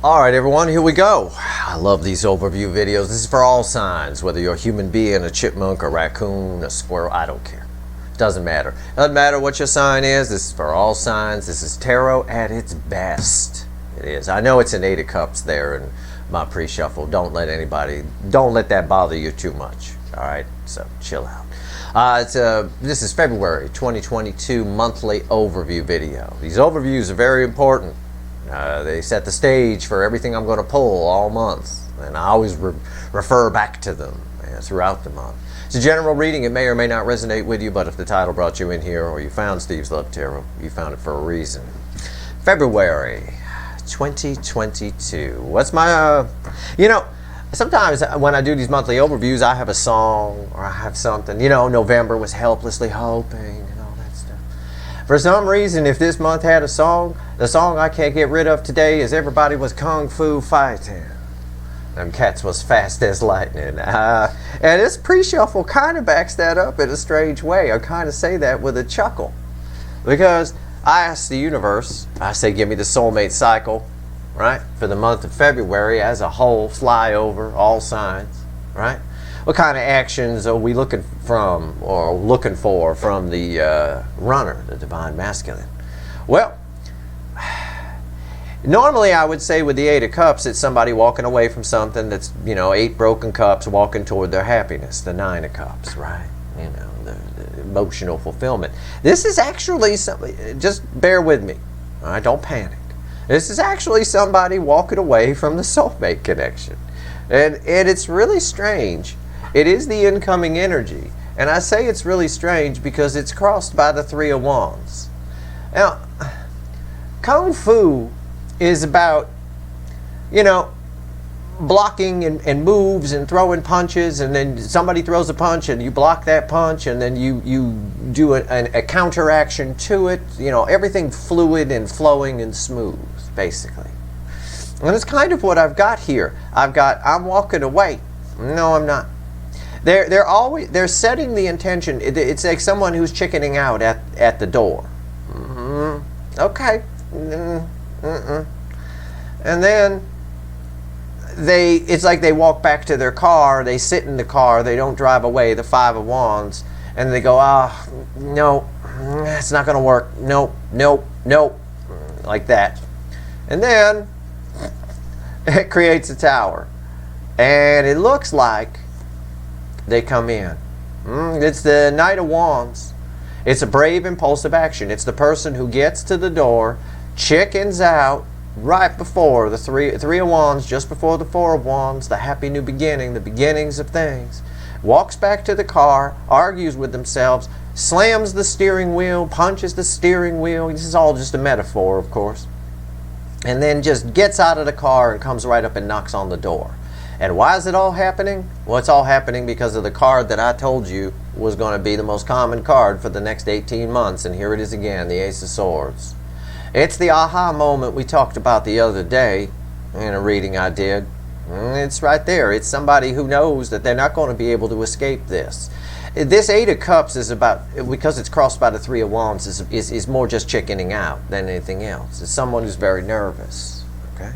Alright everyone, here we go. I love these overview videos. This is for all signs, whether you're a human being, a chipmunk, a raccoon, a squirrel, I don't care. Doesn't matter. Doesn't matter what your sign is. This is for all signs. This is tarot at its best. It is. I know it's an 8 of cups there in my pre-shuffle. Don't let that bother you too much. Alright, so chill out. This is February 2022 monthly overview video. These overviews are very important. They set the stage for everything I'm going to pull all month, and I always refer back to them throughout the month. It's a general reading. It may or may not resonate with you, but if the title brought you in here or you found Steve's Love Tarot, you found it for a reason. February 2022. What's my, sometimes when I do these monthly overviews, I have a song or I have something. November was Helplessly Hoping. For some reason, if this month had a song, the song I can't get rid of today is Everybody Was Kung Fu Fighting. Them cats was fast as lightning. And this pre-shuffle kind of backs that up in a strange way. I kind of say that with a chuckle. Because I asked the universe, I say give me the soulmate cycle, right? For the month of February as a whole, fly over all signs, right? What kind of actions are we looking for from the runner, the divine masculine? Well, normally I would say with the 8 of cups, it's somebody walking away from something that's, 8 broken cups walking toward their happiness. The 9 of cups, right? The emotional fulfillment. This is actually something, just bear with me, all right? Don't panic. This is actually somebody walking away from the soulmate connection. And it's really strange. It is the incoming energy. And I say it's really strange because it's crossed by the 3 of Wands. Now, Kung Fu is about, blocking and moves and throwing punches, and then somebody throws a punch and you block that punch, and then you do a counteraction to it. Everything fluid and flowing and smooth, basically. And it's kind of what I've got here. I'm walking away. No, I'm not. They're setting the intention. It's like someone who's chickening out at the door. Okay. And then it's like they walk back to their car, they sit in the car, they don't drive away, the 5 of Wands, and they go, no, it's not going to work. Nope, like that. And then it creates a tower. And it looks like they come in. It's the Knight of Wands. It's a brave, impulsive action. It's the person who gets to the door, chickens out right before the three of Wands, just before the 4 of Wands, the happy new beginning, the beginnings of things. Walks back to the car, argues with themselves, slams the steering wheel, punches the steering wheel. This is all just a metaphor, of course. And then just gets out of the car and comes right up and knocks on the door. And why is it all happening? Well, it's all happening because of the card that I told you was going to be the most common card for the next 18 months. And here it is again, the Ace of Swords. It's the aha moment we talked about the other day in a reading I did. It's right there. It's somebody who knows that they're not going to be able to escape this. This 8 of Cups is about, because it's crossed by the 3 of Wands, is more just chickening out than anything else. It's someone who's very nervous. Okay?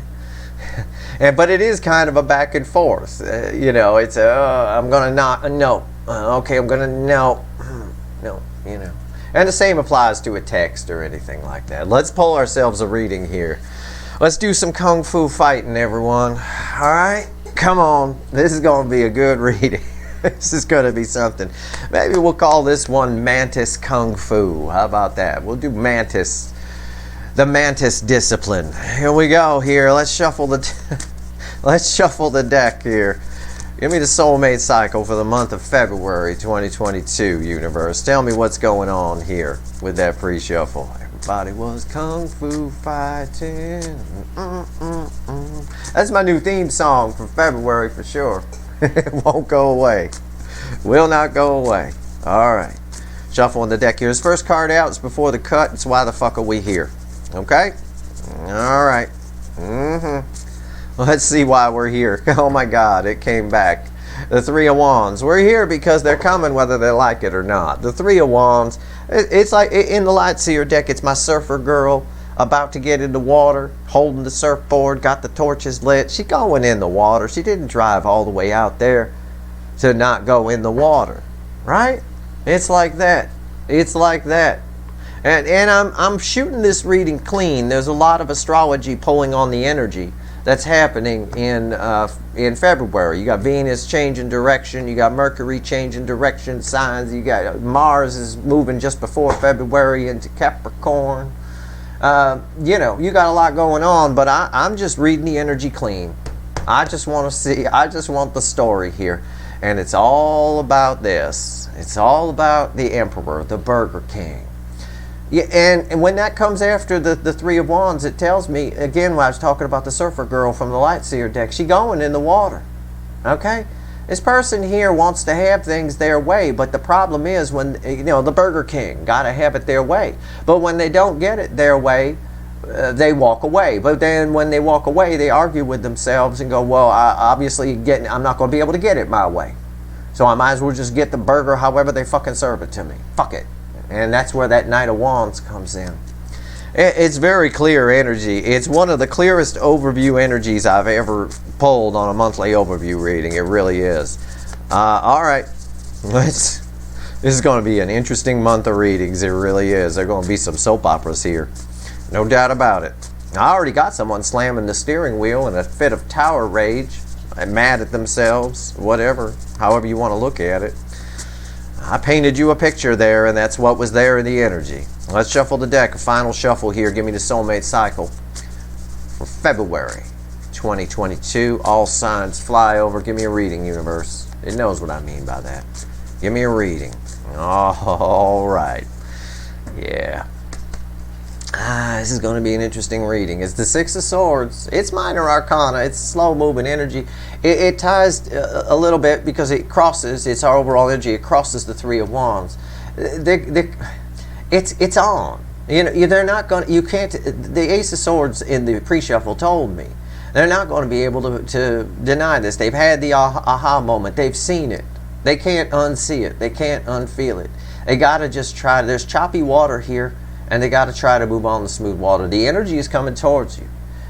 But it is kind of a back and forth. It's I'm going to not, no. Okay, I'm going to, no. And the same applies to a text or anything like that. Let's pull ourselves a reading here. Let's do some Kung Fu fighting, everyone. All right? Come on. This is going to be a good reading. This is going to be something. Maybe we'll call this one Mantis Kung Fu. How about that? We'll do Mantis. The Mantis discipline. Here we go. Here, let's shuffle the deck here. Give me the soulmate cycle for the month of February 2022, universe. Tell me what's going on here with that pre-shuffle. Everybody was Kung Fu fighting. That's my new theme song for February for sure. It won't go away. Will not go away. All right. Shuffling the deck here. This first card out is before the cut. It's why the fuck are we here? Okay? All right. Let's see why we're here. Oh my God, it came back. The 3 of Wands. We're here because they're coming whether they like it or not. The 3 of Wands, it's like in the Light Seer deck, it's my surfer girl. about to get in the water, holding the surfboard, got the torches lit. She's going in the water. She didn't drive all the way out there to not go in the water, right? It's like that. It's like that. And I'm shooting this reading clean. There's a lot of astrology pulling on the energy that's happening in February. You got Venus changing direction. You got Mercury changing direction signs. You got Mars is moving just before February into Capricorn. You know, you got a lot going on, but I'm just reading the energy clean. I just want the story here. And it's all about this. It's all about the Emperor, the Burger King. Yeah, and when that comes after the Three of Wands, it tells me, again, when I was talking about the surfer girl from the Light Seer deck, she going in the water, okay? This person here wants to have things their way, but the problem is when, you know, the Burger King, got to have it their way. But when they don't get it their way, they walk away. But then when they walk away, they argue with themselves and go, well, I'm not going to be able to get it my way. So I might as well just get the burger however they fucking serve it to me. Fuck it. And that's where that Knight of Wands comes in. It's very clear energy. It's one of the clearest overview energies I've ever pulled on a monthly overview reading. It really is. All right. This is going to be an interesting month of readings. It really is. There are going to be some soap operas here. No doubt about it. I already got someone slamming the steering wheel in a fit of tower rage. Mad at themselves. Whatever. However you want to look at it. I painted you a picture there, and that's what was there in the energy. Let's shuffle the deck. A final shuffle here. Give me the soulmate cycle for February 2022. All signs fly over. Give me a reading, universe. It knows what I mean by that. Give me a reading. All right. Yeah. This is going to be an interesting reading. It's the Six of Swords. It's minor arcana. It's slow-moving energy. It ties a little bit because it crosses. It's our overall energy. It crosses the Three of Wands. It's on. You know, they're not going. You can't. The Ace of Swords in the pre-shuffle told me they're not going to be able to deny this. They've had the aha moment. They've seen it. They can't unsee it. They can't unfeel it. They got to just try. There's choppy water here. And they got to try to move on the smooth water. The energy is coming towards you.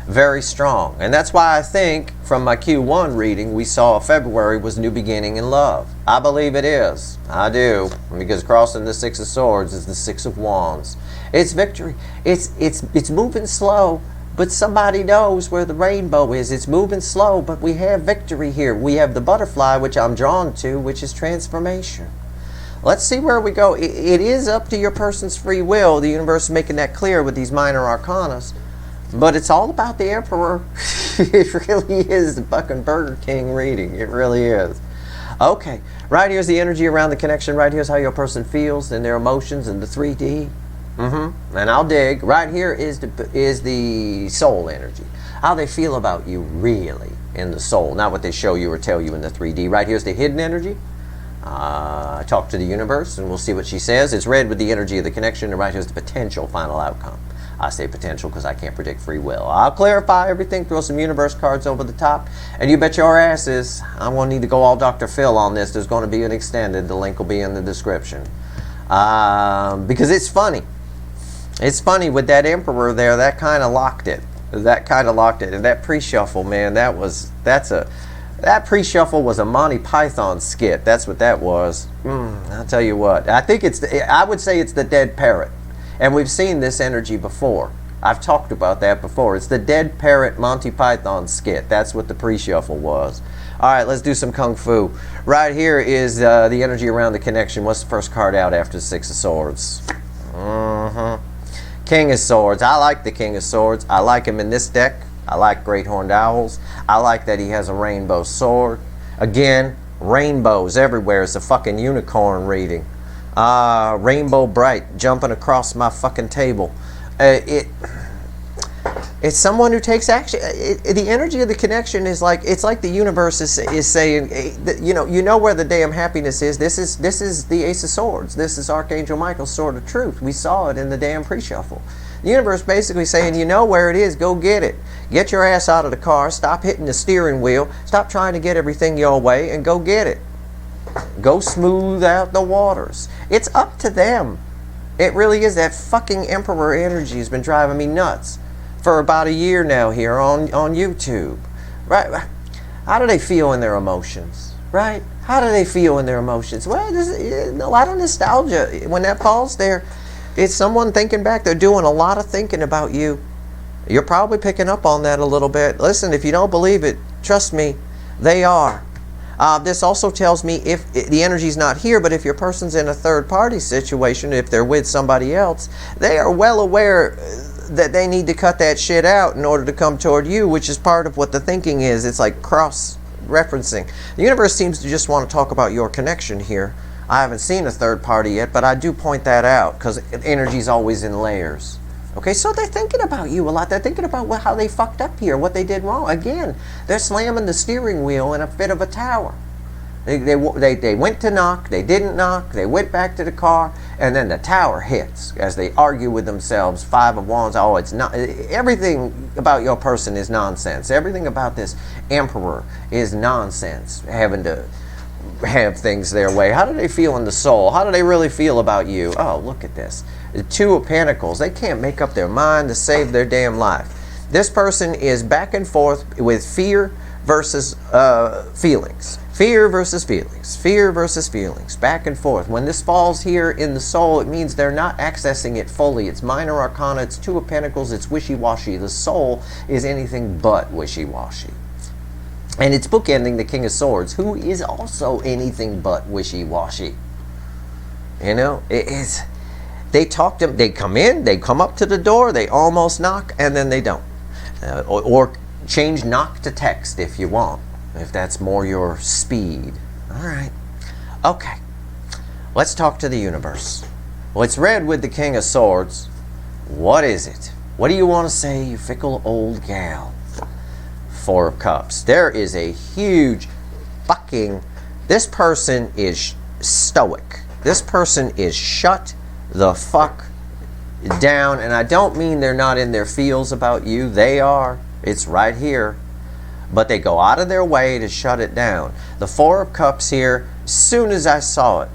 Very strong. And that's why I think from my Q1 reading, we saw February was new beginning in love. I believe it is. I do. Because crossing the Six of Swords is the Six of Wands. It's victory. It's moving slow, but somebody knows where the rainbow is. It's moving slow, but we have victory here. We have the butterfly, which I'm drawn to, which is transformation. Let's see where we go. It is up to your person's free will. The universe is making that clear with these minor arcanas. But it's all about the Emperor. It really is the fucking Burger King reading. It really is. Okay. Right here's the energy around the connection. Right here's how your person feels and their emotions and the 3D. And I'll dig. Right here is the soul energy. How they feel about you really in the soul. Not what they show you or tell you in the 3D. Right here's the hidden energy. I talk to the universe and we'll see what she says. It's red with the energy of the connection, and right here's the potential final outcome. I say potential because I can't predict free will. I'll clarify everything, throw some universe cards over the top, and you bet your asses I'm going to need to go all Dr. Phil on this. There's going to be an extended. The link will be in the description. Because it's funny. It's funny with that Emperor there, that kind of locked it. That kind of locked it. And that pre-shuffle, man, that pre-shuffle was a Monty Python skit. That's what that was. I'll tell you what. I would say it's the dead parrot. And we've seen this energy before. I've talked about that before. It's the dead parrot Monty Python skit. That's what the pre-shuffle was. All right, let's do some kung fu. Right here is the energy around the connection. What's the first card out after the Six of Swords? King of Swords. I like the King of Swords. I like him in this deck. I like Great Horned Owls. I like that he has a rainbow sword. Again, rainbows everywhere. It's a fucking unicorn reading. Rainbow bright, jumping across my fucking table. It's someone who takes action. The energy of the connection is like, it's like the universe is saying, you know where the damn happiness is. This is the Ace of Swords. This is Archangel Michael's sword of truth. We saw it in the damn pre-shuffle. The universe basically saying, you know where it is, go get it. Get your ass out of the car, stop hitting the steering wheel, stop trying to get everything your way, and go get it. Go smooth out the waters. It's up to them. It really is. That fucking Emperor energy has been driving me nuts for about a year now here on YouTube. Right? How do they feel in their emotions? Right? How do they feel in their emotions? Well, there's a lot of nostalgia. When that falls there, it's someone thinking back. They're doing a lot of thinking about you. You're probably picking up on that a little bit. Listen, if you don't believe it, trust me, they are. This also tells me if the energy's not here, but if your person's in a third-party situation, if they're with somebody else, they are well aware that they need to cut that shit out in order to come toward you, which is part of what the thinking is. It's like cross-referencing. The universe seems to just want to talk about your connection here. I haven't seen a third party yet, but I do point that out because energy's always in layers. Okay, so they're thinking about you a lot. They're thinking about how they fucked up here, what they did wrong. Again, they're slamming the steering wheel in a fit of a tower. They went to knock, they didn't knock, they went back to the car, and then the tower hits as they argue with themselves. Five of Wands, oh, it's not. Everything about your person is nonsense. Everything about this Emperor is nonsense, having to have things their way. How do they feel in the soul? How do they really feel about you? Oh, look at this. The Two of Pentacles. They can't make up their mind to save their damn life. This person is back and forth with fear versus feelings. Fear versus feelings. Fear versus feelings. Back and forth. When this falls here in the soul, it means they're not accessing it fully. It's minor arcana. It's Two of Pentacles. It's wishy-washy. The soul is anything but wishy-washy. And it's bookending the King of Swords, who is also anything but wishy-washy. You know, they talk to them, they come in, they come up to the door, they almost knock, and then they don't. Or change knock to text if you want, if that's more your speed. All right. Okay. Let's talk to the universe. Well, it's red with the King of Swords. What is it? What do you want to say, you fickle old gal? Four of Cups. There is a huge fucking... This person is stoic. This person is shut the fuck down. And I don't mean they're not in their feels about you. They are. It's right here. But they go out of their way to shut it down. The Four of Cups here, as soon as I saw it,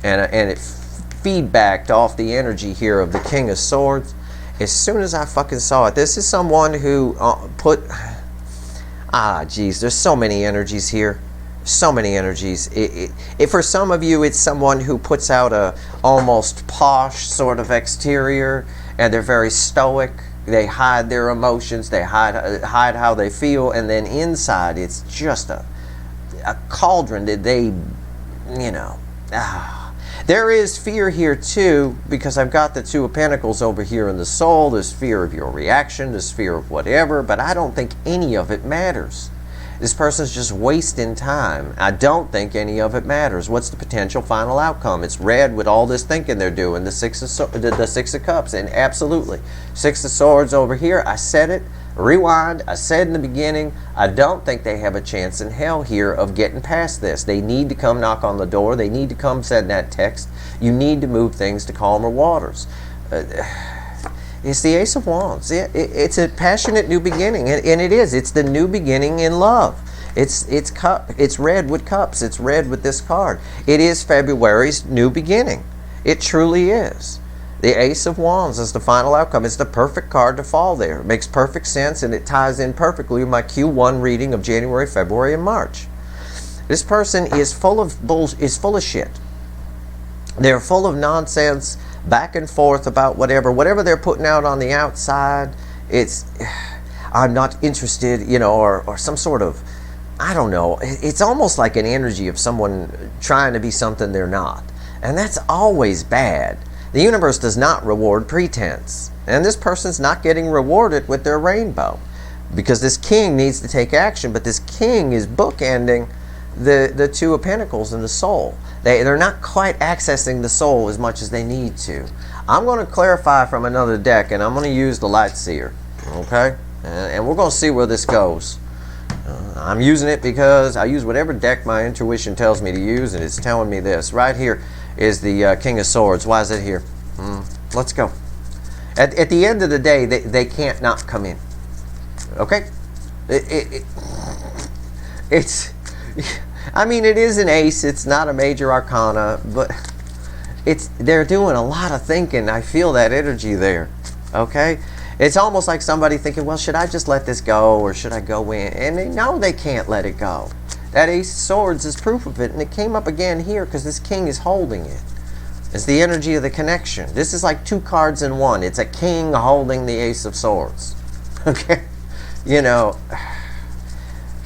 and it feedbacked off the energy here of the King of Swords, as soon as I fucking saw it, this is someone who put... geez, there's so many energies here. So many energies. For some of you, it's someone who puts out a almost posh sort of exterior, and they're very stoic. They hide their emotions. They hide how they feel, and then inside, it's just a cauldron that they, you know. There is fear here too, because I've got the Two of Pentacles over here in the soul. There's fear of your reaction. There's fear of whatever, but I don't think any of it matters. This person's just wasting time. I don't think any of it matters. What's the potential final outcome? It's red with all this thinking they're doing. The Six of Cups, and absolutely. Six of Swords over here. I said it. Rewind. I said in the beginning, I don't think they have a chance in hell here of getting past this. They need to come knock on the door. They need to come send that text. You need to move things to calmer waters. It's the Ace of Wands. It's a passionate new beginning, and it is. It's the new beginning in love. It's red with cups. It's red with this card. It is February's new beginning. It truly is. The Ace of Wands is the final outcome. It's the perfect card to fall there. It makes perfect sense, and it ties in perfectly with my Q1 reading of January, February, and March. This person is full of shit. They're full of nonsense, back and forth about whatever they're putting out on the outside. It's, I'm not interested, you know, or some sort of, I don't know. It's almost like an energy of someone trying to be something they're not. And that's always bad. The universe does not reward pretense. And this person's not getting rewarded with their rainbow. Because this king needs to take action, but this king is bookending the Two of Pentacles in the soul. They're not quite accessing the soul as much as they need to. I'm going to clarify from another deck, and I'm going to use the Light Seer. Okay? And we're going to see where this goes. I'm using it because I use whatever deck my intuition tells me to use, and it's telling me this. Right here is the King of Swords. Why is it here? Let's go. At the end of the day, they can't not come in. Okay? It's... I mean, it is an ace. It's not a major arcana, but They're doing a lot of thinking. I feel that energy there. Okay? It's almost like somebody thinking, well, should I just let this go or should I go in? And they know they can't let it go. That Ace of Swords is proof of it, and it came up again here because this king is holding it. It's the energy of the connection. This is like two cards in one. It's a king holding the Ace of Swords. Okay? You know,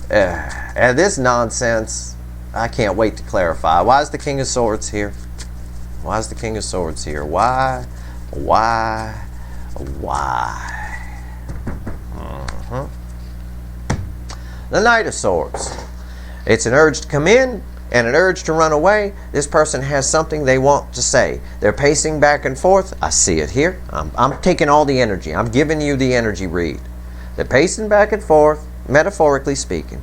and this nonsense, I can't wait to clarify. Why is the King of Swords here? Why is the King of Swords here? Why? The Knight of Swords. It's an urge to come in and an urge to run away. This person has something they want to say. They're pacing back and forth. I see it here. I'm taking all the energy. I'm giving you the energy read. They're pacing back and forth, metaphorically speaking.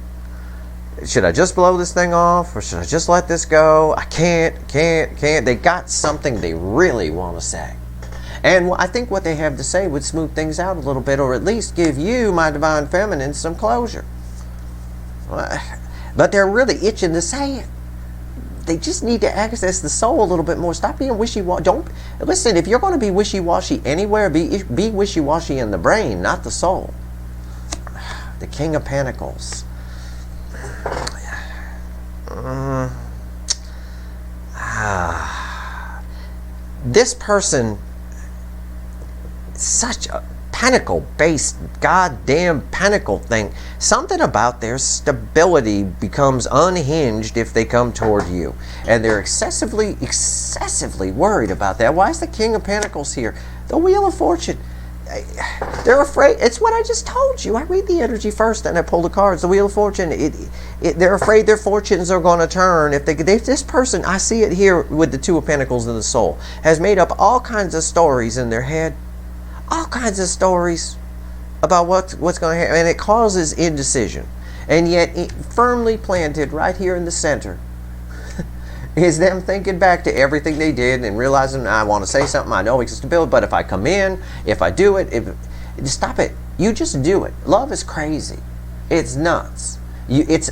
Should I just blow this thing off or should I just let this go? I can't. They got something they really want to say. And I think what they have to say would smooth things out a little bit, or at least give you, my divine feminine, some closure. But they're really itching to say it. They just need to access the soul a little bit more. Stop being wishy-washy. Don't listen. If you're going to be wishy-washy anywhere, be wishy-washy in the brain, not the soul. The King of Pentacles. This person, such a pentacle-based goddamn pentacle thing. Something about their stability becomes unhinged if they come toward you. And they're excessively worried about that. Why is the King of Pentacles here? The Wheel of Fortune. They're afraid. It's what I just told you. I read the energy first and I pull the cards. The Wheel of Fortune. They're afraid their fortunes are going to turn. If this person, I see it here with the Two of Pentacles in the soul, has made up all kinds of stories in their head. All kinds of stories about what's going to happen. And it causes indecision. And yet, firmly planted right here in the center is them thinking back to everything they did and realizing, I want to say something, I know it's stability, but if I come in, if I do it, stop it. You just do it. Love is crazy. It's nuts. It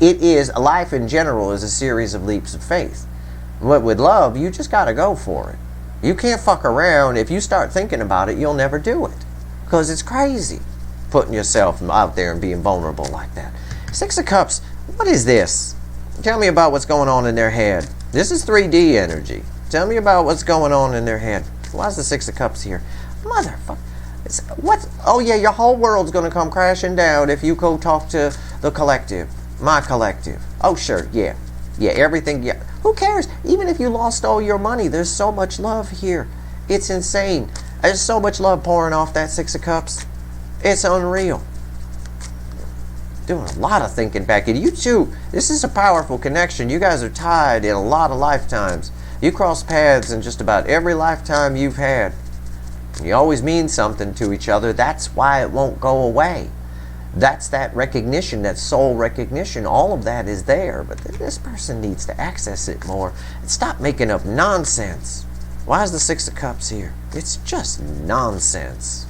is, life in general is a series of leaps of faith. But with love, you just got to go for it. You can't fuck around. If you start thinking about it, you'll never do it. Because it's crazy putting yourself out there and being vulnerable like that. Six of Cups, what is this? Tell me about what's going on in their head. This is 3D energy. Tell me about what's going on in their head. Why is the Six of Cups here? Motherfucker. What? Oh yeah, your whole world's going to come crashing down if you go talk to the collective. My collective. Oh sure, yeah. Yeah, everything, yeah. Who cares? Even if you lost all your money, there's so much love here. It's insane. There's so much love pouring off that Six of Cups. It's unreal. Doing a lot of thinking back. And you two, this is a powerful connection. You guys are tied in a lot of lifetimes. You cross paths in just about every lifetime you've had. You always mean something to each other. That's why it won't go away. That's that recognition, that soul recognition. All of that is there. But this person needs to access it more. And stop making up nonsense. Why is the Six of Cups here? It's just nonsense.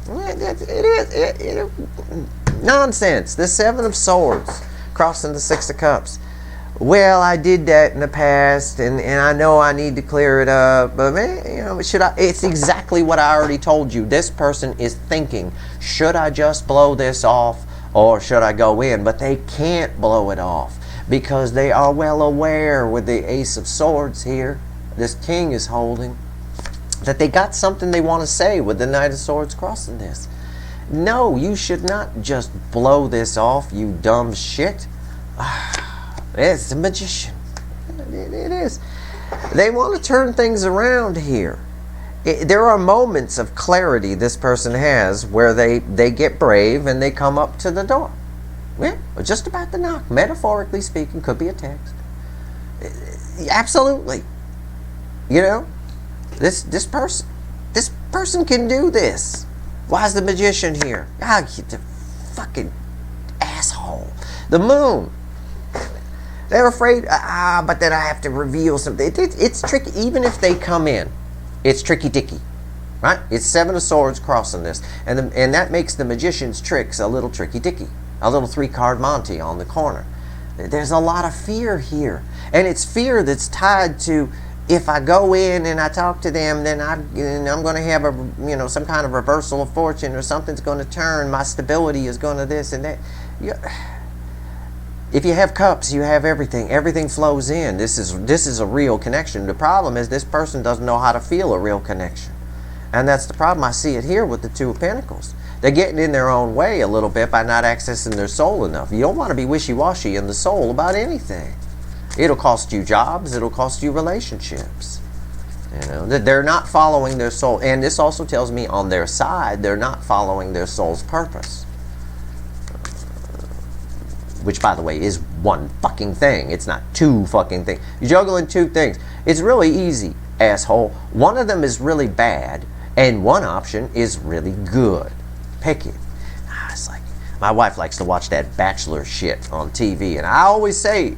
It is. Nonsense. The Seven of Swords crossing the Six of Cups. Well, I did that in the past, and I know I need to clear it up, but man, you know, should I? It's exactly what I already told you. This person is thinking, should I just blow this off, or should I go in? But they can't blow it off, because they are well aware with the Ace of Swords here, this King is holding, that they got something they want to say with the Knight of Swords crossing this. No, you should not just blow this off, you dumb shit. It's a magician. It is. They want to turn things around here. There are moments of clarity this person has where they get brave and they come up to the door. Yeah, just about to knock. Metaphorically speaking, could be a text. Absolutely. You know, this person can do this. Why is the magician here? Ah, the fucking asshole. The Moon. They're afraid, but then I have to reveal something. It's tricky. Even if they come in, it's tricky-dicky, right? It's Seven of Swords crossing this. And that makes the magician's tricks a little tricky-dicky. A little 3-card Monty on the corner. There's a lot of fear here. And it's fear that's tied to if I go in and I talk to them, then I'm going to have a, some kind of reversal of fortune, or something's going to turn. My stability is going to this and that. If you have cups, you have everything. Everything flows in. This is a real connection. The problem is this person doesn't know how to feel a real connection. And that's the problem. I see it here with the Two of Pentacles. They're getting in their own way a little bit by not accessing their soul enough. You don't want to be wishy-washy in the soul about anything. It'll cost you jobs. It'll cost you relationships. That they're not following their soul. And this also tells me on their side, they're not following their soul's purpose. Which, by the way, is one fucking thing. It's not two fucking things. You're juggling two things. It's really easy, asshole. One of them is really bad, and one option is really good. Pick it. It's like, my wife likes to watch that Bachelor shit on TV, and I always say,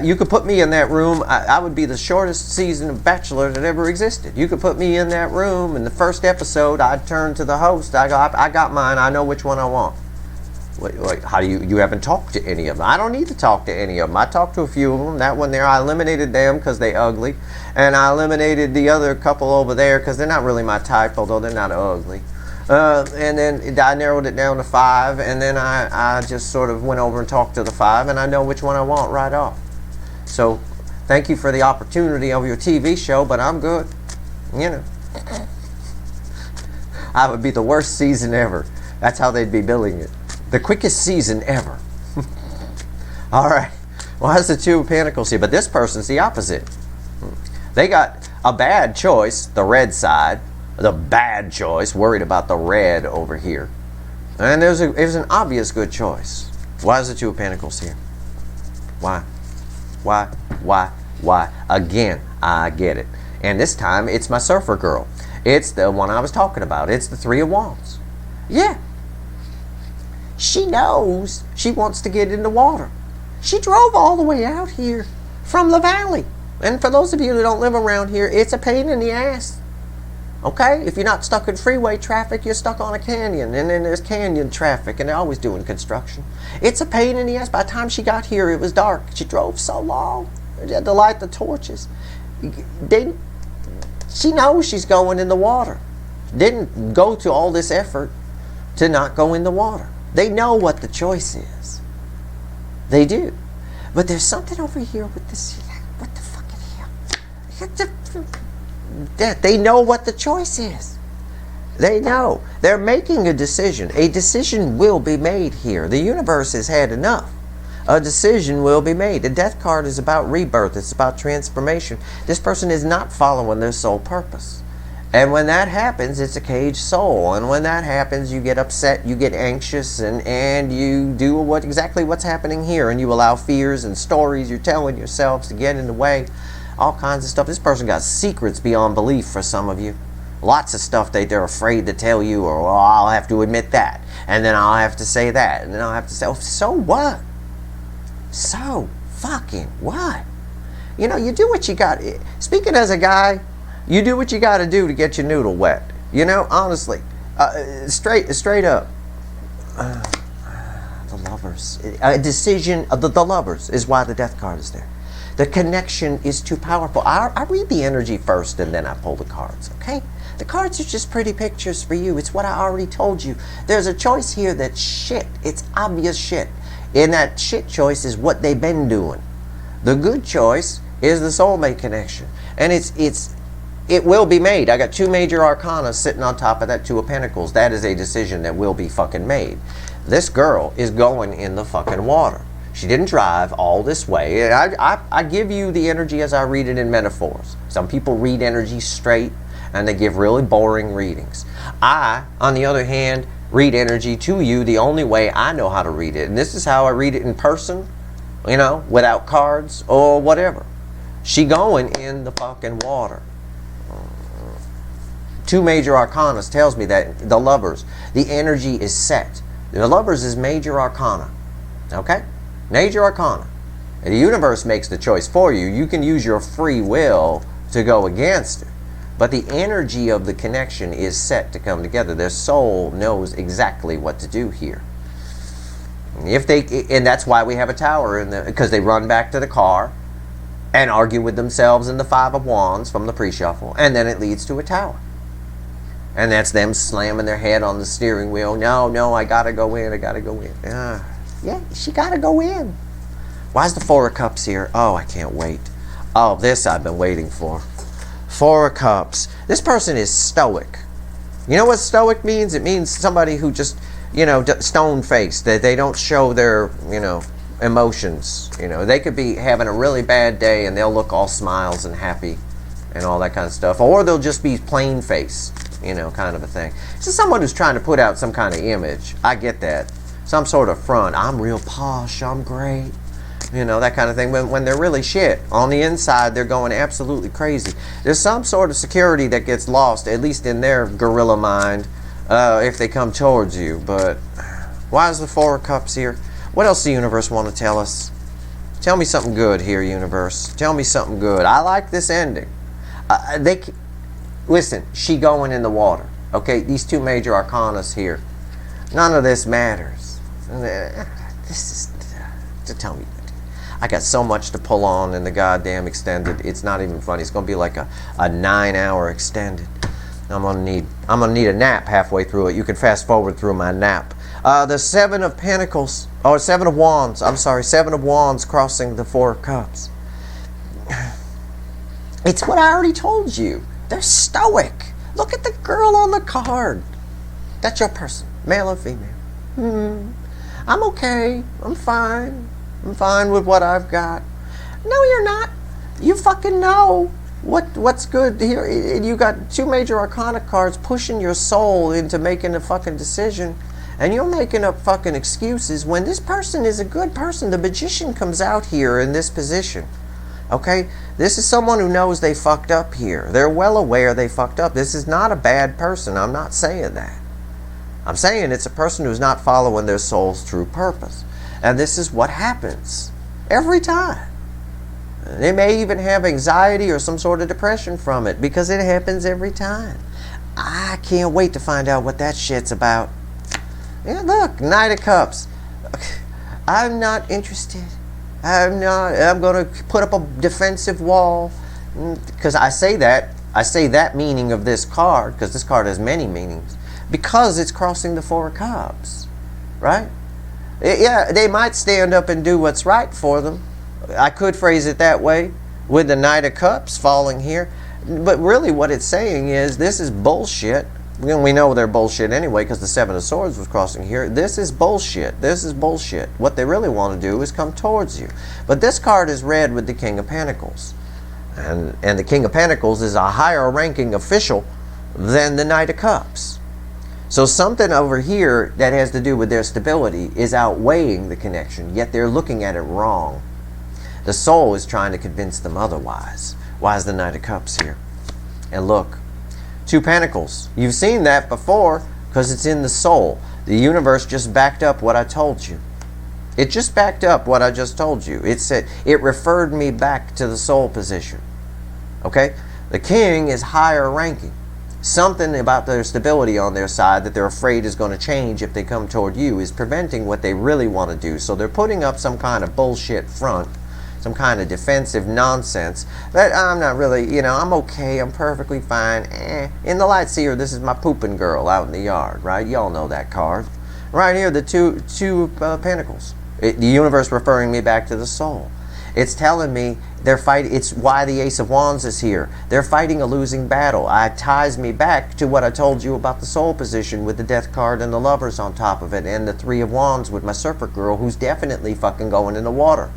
you could put me in that room. I would be the shortest season of Bachelor that ever existed. You could put me in that room, and the first episode, I'd turn to the host. I got mine. I know which one I want. Wait, how do you haven't talked to any of them? I don't need to talk to any of them. I talked to a few of them. That one there, I eliminated them because they ugly. And I eliminated the other couple over there because they're not really my type, although they're not ugly. And then I narrowed it down to 5. And then I just sort of went over and talked to the 5. And I know which one I want right off. So thank you for the opportunity of your TV show, but I'm good. I would be the worst season ever. That's how they'd be billing it. The quickest season ever. All right. Well, that's the Two of Pentacles here. But this person's the opposite. They got a bad choice, the red side. The bad choice, worried about the red over here. And there's an obvious good choice. Why is the Two of Pentacles here? Why? Again, I get it. And this time, it's my surfer girl. It's the one I was talking about. It's the Three of Wands. Yeah. She knows she wants to get in the water. She drove all the way out here from the valley. And for those of you who don't live around here, it's a pain in the ass. Okay? If you're not stuck in freeway traffic, you're stuck on a canyon. And then there's canyon traffic, and they're always doing construction. It's a pain in the ass. By the time she got here, it was dark. She drove so long. She had to light the torches. She knows she's going in the water. Didn't go to all this effort to not go in the water. They know what the choice is. They do. But there's something over here with this. What the fucking hell? They know what the choice is. They know. They're making a decision. A decision will be made here. The universe has had enough. A decision will be made. The Death card is about rebirth. It's about transformation. This person is not following their soul purpose. And when that happens, it's a caged soul. And when that happens, you get upset, you get anxious, and you do exactly what's happening here. And you allow fears and stories you're telling yourselves to get in the way. All kinds of stuff. This person got secrets beyond belief for some of you. Lots of stuff they're afraid to tell you, or well, I'll have to admit that. And then I'll have to say that. And then I'll have to say, oh, so what? So fucking what? You do what you got. Speaking as a guy, you do what you got to do to get your noodle wet. Honestly. Straight up. The Lovers. A decision. The Lovers is why the Death card is there. The connection is too powerful. I read the energy first and then I pull the cards, okay? The cards are just pretty pictures for you. It's what I already told you. There's a choice here that's shit. It's obvious shit. And that shit choice is what they've been doing. The good choice is the soulmate connection. And it will be made. I got 2 major arcana sitting on top of that Two of Pentacles. That is a decision that will be fucking made. This girl is going in the fucking water. She didn't drive all this way. I give you the energy as I read it in metaphors. Some people read energy straight and they give really boring readings. I, on the other hand, read energy to you the only way I know how to read it. And this is how I read it in person, without cards or whatever. She going in the fucking water. 2 major arcana tells me that the Lovers, the energy is set. The Lovers is major arcana. Okay? Major arcana. And the universe makes the choice for you. You can use your free will to go against it. But the energy of the connection is set to come together. Their soul knows exactly what to do here. And that's why we have a tower because they run back to the car and argue with themselves in the Five of Wands from the pre-shuffle, and then it leads to a Tower. And that's them slamming their head on the steering wheel. No, no, I gotta go in, I gotta go in. Yeah, she gotta go in. Why's the Four of Cups here? Oh, I can't wait. Oh, this I've been waiting for. Four of Cups. This person is stoic. You know what stoic means? It means somebody who just, stone-faced. That they don't show their, emotions. They could be having a really bad day and they'll look all smiles and happy and all that kind of stuff. Or they'll just be plain-faced, kind of a thing. This is someone who's trying to put out some kind of image. I get that. Some sort of front. I'm real posh. I'm great. That kind of thing. When they're really shit. On the inside, they're going absolutely crazy. There's some sort of security that gets lost, at least in their gorilla mind, if they come towards you. But why is the Four of Cups here? What else does the universe want to tell us? Tell me something good here, universe. Tell me something good. I like this ending. Listen, she going in the water. Okay, these two major arcanas here. None of this matters. This is to tell me. I got so much to pull on in the goddamn extended. It's not even funny. It's gonna be like a 9-hour extended. I'm gonna need a nap halfway through it. You can fast forward through my nap. The Seven of Pentacles, or Seven of Wands. I'm sorry, Seven of Wands crossing the Four of Cups. It's what I already told you. They're stoic. Look at the girl on the card. That's your person, male or female. I'm okay. I'm fine. I'm fine with what I've got. No, you're not. You fucking know what's good here. You got two major arcana cards pushing your soul into making a fucking decision, and you're making up fucking excuses when this person is a good person. The Magician comes out here in this position. Okay? This is someone who knows they fucked up here. They're well aware they fucked up. This is not a bad person. I'm not saying that. I'm saying it's a person who's not following their soul's true purpose. And this is what happens every time. They may even have anxiety or some sort of depression from it because it happens every time. I can't wait to find out what that shit's about. Yeah, look, Knight of Cups. I'm not interested. I'm going to put up a defensive wall. Because I say that meaning of this card, because this card has many meanings, because it's crossing the Four of Cups. Right? Yeah, they might stand up and do what's right for them. I could phrase it that way, with the Knight of Cups falling here. But really what it's saying is, this is bullshit. We know they're bullshit anyway, because the Seven of Swords was crossing here. This is bullshit. This is bullshit. What they really want to do is come towards you. But this card is red with the King of Pentacles. And the King of Pentacles is a higher ranking official than the Knight of Cups. So something over here that has to do with their stability is outweighing the connection, yet they're looking at it wrong. The soul is trying to convince them otherwise. Why is the Knight of Cups here? And look, Two Pentacles. You've seen that before because it's in the soul. The universe just backed up what I told you. It just backed up what I just told you. It said, it referred me back to the soul position. Okay? The King is higher ranking. Something about their stability on their side that they're afraid is going to change if they come toward you is preventing what they really want to do. So they're putting up some kind of bullshit front, some kind of defensive nonsense that I'm not really, I'm okay, I'm perfectly fine. In the Light Seer, this is my pooping girl out in the yard, right? Y'all know that card. Right here, the two Pentacles. The universe referring me back to the soul. It's telling me they're fighting. It's why the Ace of Wands is here. They're fighting a losing battle. It ties me back to what I told you about the soul position with the Death card and the Lovers on top of it, and the Three of Wands with my Surfer girl who's definitely fucking going in the water.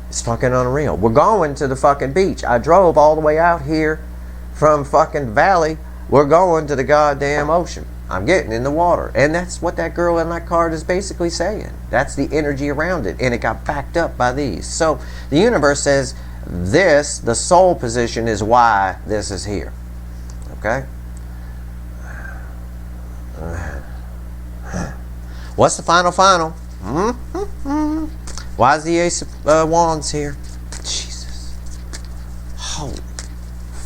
It's fucking unreal. We're going to the fucking beach. I drove all the way out here from fucking Valley. We're going to the goddamn ocean. I'm getting in the water. And that's what that girl in that card is basically saying. That's the energy around it. And it got backed up by these. So the universe says this, the soul position, is why this is here. Okay? What's the final? Why is the Ace of Wands here? Jesus. Holy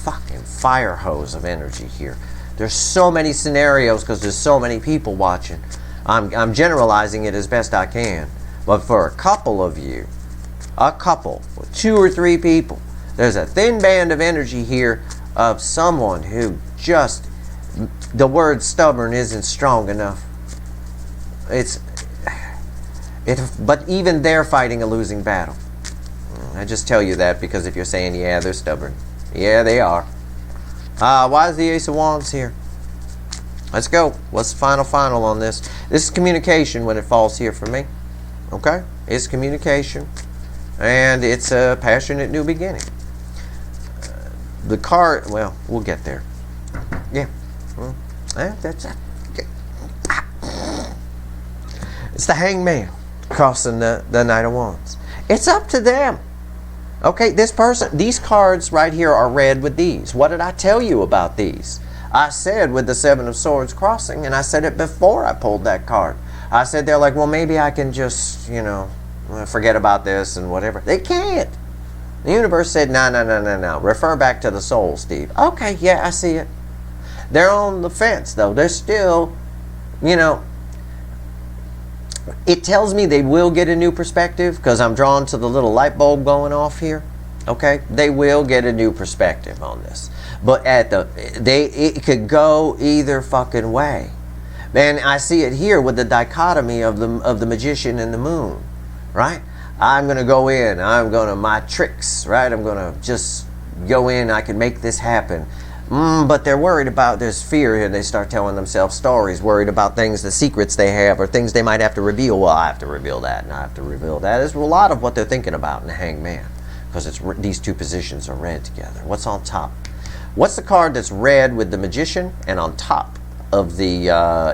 fucking fire hose of energy here. There's so many scenarios because there's so many people watching. I'm generalizing it as best I can. But for a couple of you, a couple, 2 or 3 people. There's a thin band of energy here of someone who just, the word stubborn isn't strong enough. But even they're fighting a losing battle. I just tell you that because if you're saying, yeah, they're stubborn. Yeah, they are. Why is the Ace of Wands here? Let's go. What's the final on this? This is communication when it falls here for me. Okay? It's communication. And it's a passionate new beginning. The card, well, we'll get there. Yeah. That's it. It's the Hangman crossing the Knight of Wands. It's up to them. Okay, this person, these cards right here are red with these. What did I tell you about these? I said with the Seven of Swords crossing, and I said it before I pulled that card. I said they're like, well, maybe I can just, forget about this and whatever. They can't. The universe said, no. Refer back to the soul, Steve. Okay, yeah, I see it. They're on the fence, though. They're still, it tells me they will get a new perspective because I'm drawn to the little light bulb going off here. Okay, they will get a new perspective on this, but it could go either fucking way. Man, I see it here with the dichotomy of the magician and the moon, right? I'm gonna go in. My tricks, right? I'm gonna just go in. I can make this happen. But they're worried about, there's fear here. They start telling themselves stories, worried about things, the secrets they have, or things they might have to reveal. Well, I have to reveal that, and I have to reveal that. There's a lot of what they're thinking about in the Hangman, because these two positions are red together. What's on top? What's the card that's red with the Magician and on top of the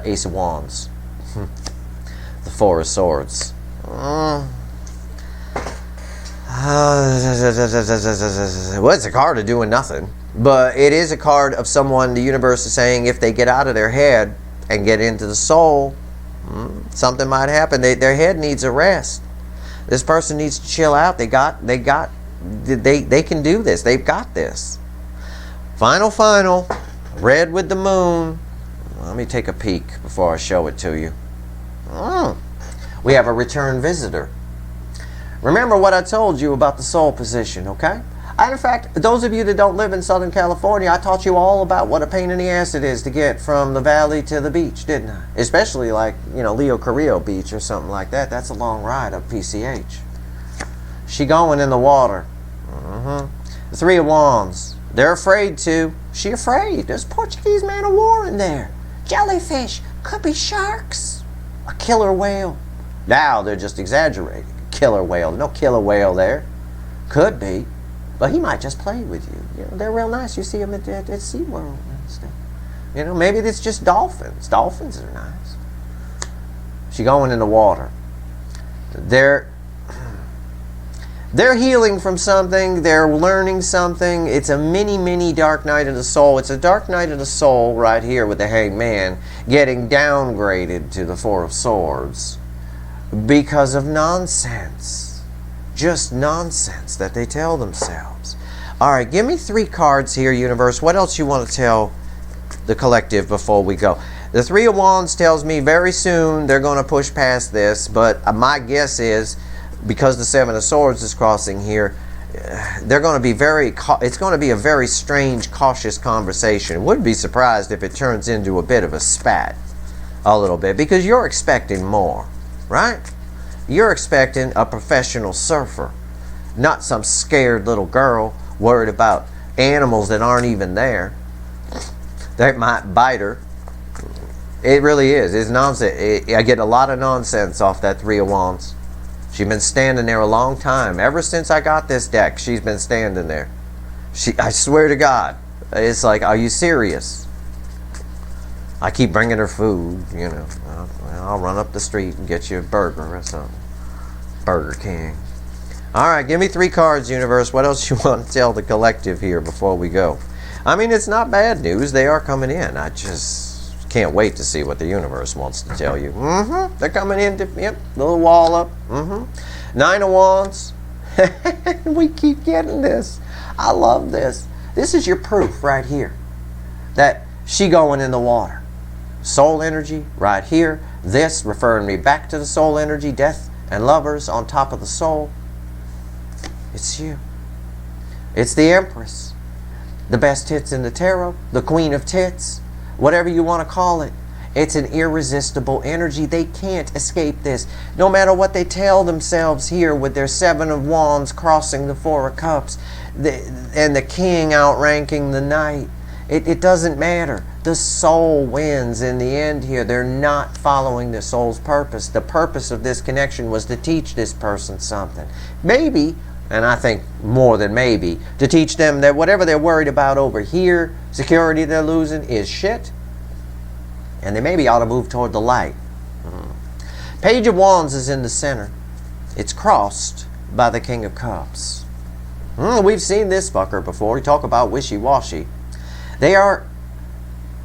Ace of Wands? The Four of Swords. Well, it's a card of doing nothing. But it is a card of someone, the universe is saying, if they get out of their head and get into the soul, something might happen. Their head needs a rest. This person needs to chill out. They can do this. They've got this. Final. Red with the moon. Let me take a peek before I show it to you. We have a return visitor. Remember what I told you about the soul position, okay? And in fact, those of you that don't live in Southern California, I taught you all about what a pain in the ass it is to get from the valley to the beach, didn't I? Especially like, Leo Carrillo Beach or something like that. That's a long ride up PCH. She going in the water. The Three of Wands. They're afraid to. She afraid. There's a Portuguese man of war in there. Jellyfish. Could be sharks. A killer whale. Now they're just exaggerating. Killer whale. No killer whale there. Could be. But he might just play with you. They're real nice. You see them at SeaWorld and stuff. Maybe it's just dolphins. Dolphins are nice. She going in the water. They're healing from something. They're learning something. It's a mini dark night of the soul. It's a dark night of the soul right here with the Hangman getting downgraded to the Four of Swords because of nonsense. Just nonsense that they tell themselves. All right, give me 3 cards here, universe. What else you want to tell the collective before we go? The Three of Wands tells me very soon they're going to push past this, but my guess is because the Seven of Swords is crossing here, they're going to be it's going to be a very strange, cautious conversation. Wouldn't be surprised if it turns into a bit of a spat a little bit because you're expecting more, right? You're expecting a professional surfer, not some scared little girl worried about animals that aren't even there. That might bite her. It really is. It's nonsense. I get a lot of nonsense off that Three of Wands. She's been standing there a long time. Ever since I got this deck, she's been standing there. I swear to God. It's like, are you serious? I keep bringing her food, I'll run up the street and get you a burger or something. Burger King. All right, give me 3 cards, universe. What else you want to tell the collective here before we go? I mean, it's not bad news. They are coming in. I just can't wait to see what the universe wants to tell you. They're coming in. Little wall up. Nine of Wands. We keep getting this. I love this. This is your proof right here that she going in the water. Soul energy right here. This referring me back to the soul energy, death and lovers on top of the soul. It's you. It's the Empress. The best tits in the tarot. The Queen of Tits. Whatever you want to call it. It's an irresistible energy. They can't escape this. No matter what they tell themselves here with their Seven of Wands crossing the Four of Cups and the King outranking the Knight. It doesn't matter. The soul wins in the end here. They're not following the soul's purpose. The purpose of this connection was to teach this person something. Maybe, and I think more than maybe, to teach them that whatever they're worried about over here, security they're losing, is shit. And they maybe ought to move toward the light. Page of Wands is in the center. It's crossed by the King of Cups. We've seen this fucker before. We talk about wishy-washy. They are,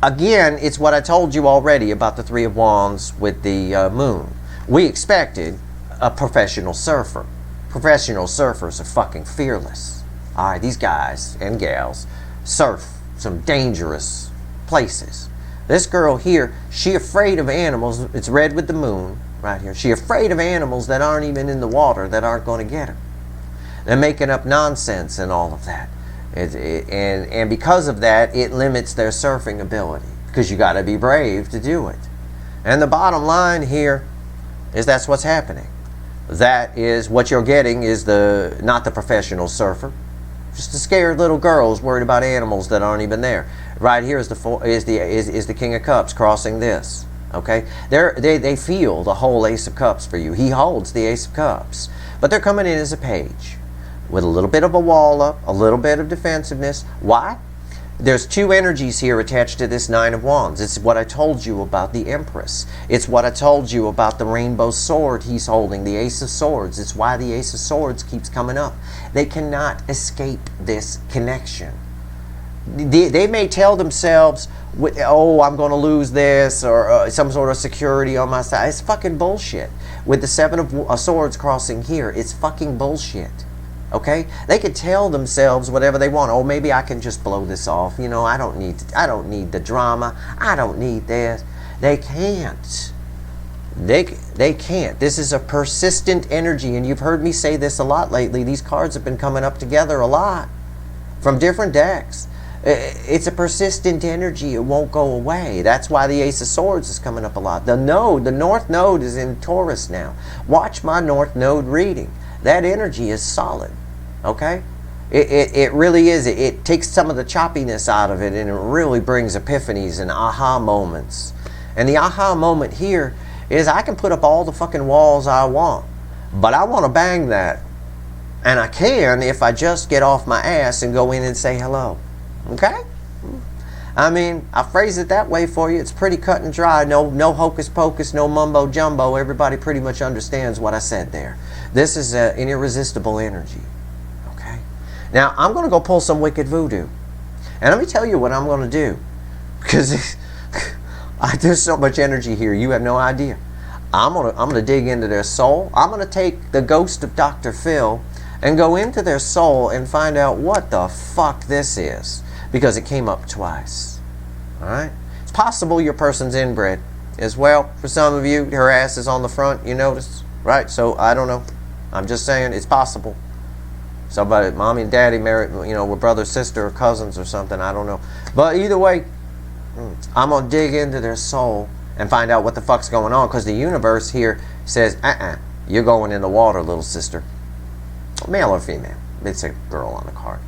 again, it's what I told you already about the Three of Wands with the moon. We expected a professional surfer. Professional surfers are fucking fearless. Alright, these guys and gals surf some dangerous places. This girl here, she afraid of animals. It's red with the moon right here. She afraid of animals that aren't even in the water, that aren't going to get her. They're making up nonsense and all of that. And because of that, it limits their surfing ability. Because you got to be brave to do it. And the bottom line here is that's what's happening. That is what you're getting is not the professional surfer. Just a scared little girl who's worried about animals that aren't even there. Right here is the King of Cups crossing this. Okay, they feel the whole Ace of Cups for you. He holds the Ace of Cups, but they're coming in as a page with a little bit of a wall up, a little bit of defensiveness. Why? There's two energies here attached to this Nine of Wands. It's what I told you about the Empress. It's what I told you about the rainbow sword he's holding, the Ace of Swords. It's why the Ace of Swords keeps coming up. They cannot escape this connection. They may tell themselves, oh, I'm going to lose this, or some sort of security on my side. It's fucking bullshit. With the Seven of Swords crossing here, it's fucking bullshit. Okay? They could tell themselves whatever they want. Oh, maybe I can just blow this off. You know, I don't need the drama. I don't need this. They can't. They can't. This is a persistent energy, and you've heard me say this a lot lately. These cards have been coming up together a lot from different decks. It's a persistent energy. It won't go away. That's why the Ace of Swords is coming up a lot. The North Node is in Taurus now. Watch my North Node reading. That energy is solid. Okay? It really is. It takes some of the choppiness out of it, and it really brings epiphanies and aha moments. And the aha moment here is I can put up all the fucking walls I want, but I want to bang that. And I can if I just get off my ass and go in and say hello. Okay? I mean, I phrase it that way for you. It's pretty cut and dry. No hocus pocus, no mumbo jumbo. Everybody pretty much understands what I said there. This is an irresistible energy. Okay? Now, I'm going to go pull some wicked voodoo. And let me tell you what I'm going to do. Because there's so much energy here, you have no idea. I'm gonna dig into their soul. I'm going to take the ghost of Dr. Phil and go into their soul and find out what the fuck this is. Because it came up twice. Alright? It's possible your person's inbred as well. For some of you, her ass is on the front, you notice. Right? So, I don't know. I'm just saying, it's possible. Somebody, mommy and daddy married, were brother, sister, or cousins or something. I don't know. But either way, I'm going to dig into their soul and find out what the fuck's going on. Because the universe here says, you're going in the water, little sister. Male or female. It's a girl on the card.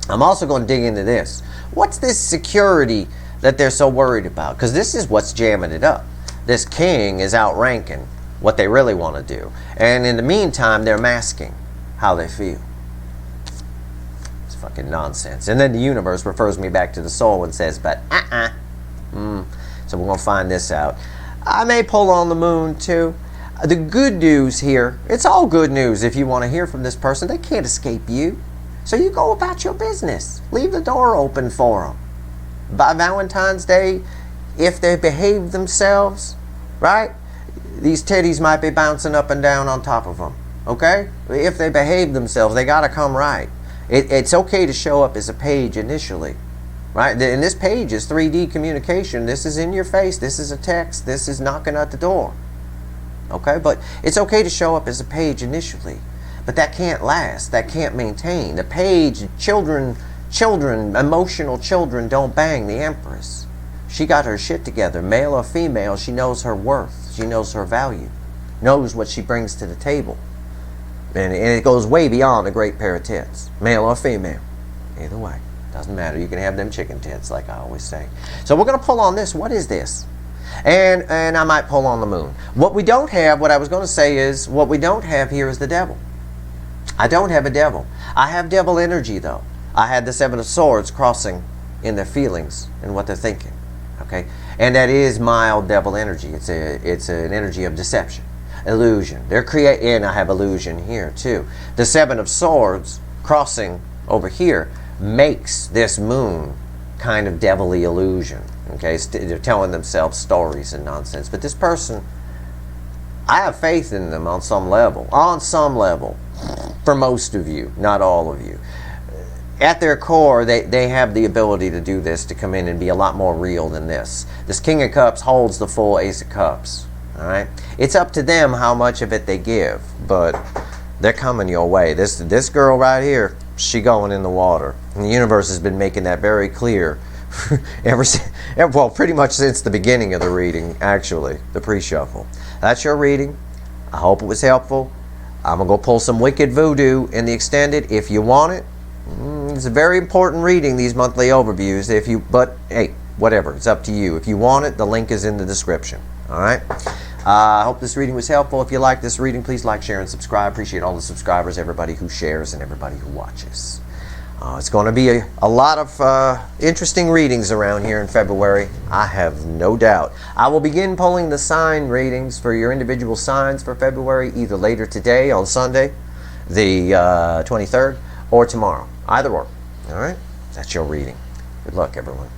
I'm also going to dig into this. What's this security that they're so worried about? Because this is what's jamming it up. This king is outranking what they really want to do. And in the meantime, they're masking how they feel. It's fucking nonsense. And then the universe refers me back to the soul and says, but So we're going to find this out. I may pull on the moon too. The good news here, it's all good news if you want to hear from this person. They can't escape you. So you go about your business. Leave the door open for them. By Valentine's Day, if they behave themselves, right? These titties might be bouncing up and down on top of them. Okay? If they behave themselves, they got to come right. It's okay to show up as a page initially. Right? And this page is 3D communication. This is in your face. This is a text. This is knocking at the door. Okay? But it's okay to show up as a page initially. But that can't last. That can't maintain. The page, children, emotional children don't bang the Empress. She got her shit together. Male or female, she knows her worth. She knows her value. Knows what she brings to the table. And it goes way beyond a great pair of tits. Male or female. Either way. Doesn't matter. You can have them chicken tits, like I always say. So we're going to pull on this. What is this? And I might pull on the moon. What we don't have, what I was going to say is, what we don't have here is the devil. I don't have a devil. I have devil energy, though. I had the Seven of Swords crossing in their feelings and what they're thinking. Okay? And that is mild devil energy. It's an energy of deception, illusion. And I have illusion here, too. The Seven of Swords crossing over here makes this moon kind of devilly illusion. Okay? They're telling themselves stories and nonsense. But this person, I have faith in them on some level. On some level. For most of you, not all of you. At their core, they have the ability to do this, to come in and be a lot more real than this. This King of Cups holds the full Ace of Cups. Alright? It's up to them how much of it they give. But they're coming your way. This girl right here, she going in the water. And the universe has been making that very clear. Well, pretty much since the beginning of the reading, actually. The pre-shuffle. That's your reading. I hope it was helpful. I'm going to go pull some Wicked Voodoo in the extended if you want it. It's a very important reading, these monthly overviews. But hey, whatever, it's up to you. If you want it, the link is in the description. Alright? I hope this reading was helpful. If you like this reading, please like, share, and subscribe. Appreciate all the subscribers, everybody who shares, and everybody who watches. It's going to be a lot of interesting readings around here in February. I have no doubt. I will begin pulling the sign readings for your individual signs for February, either later today on Sunday, the 23rd, or tomorrow. Either or. All right? That's your reading. Good luck, everyone.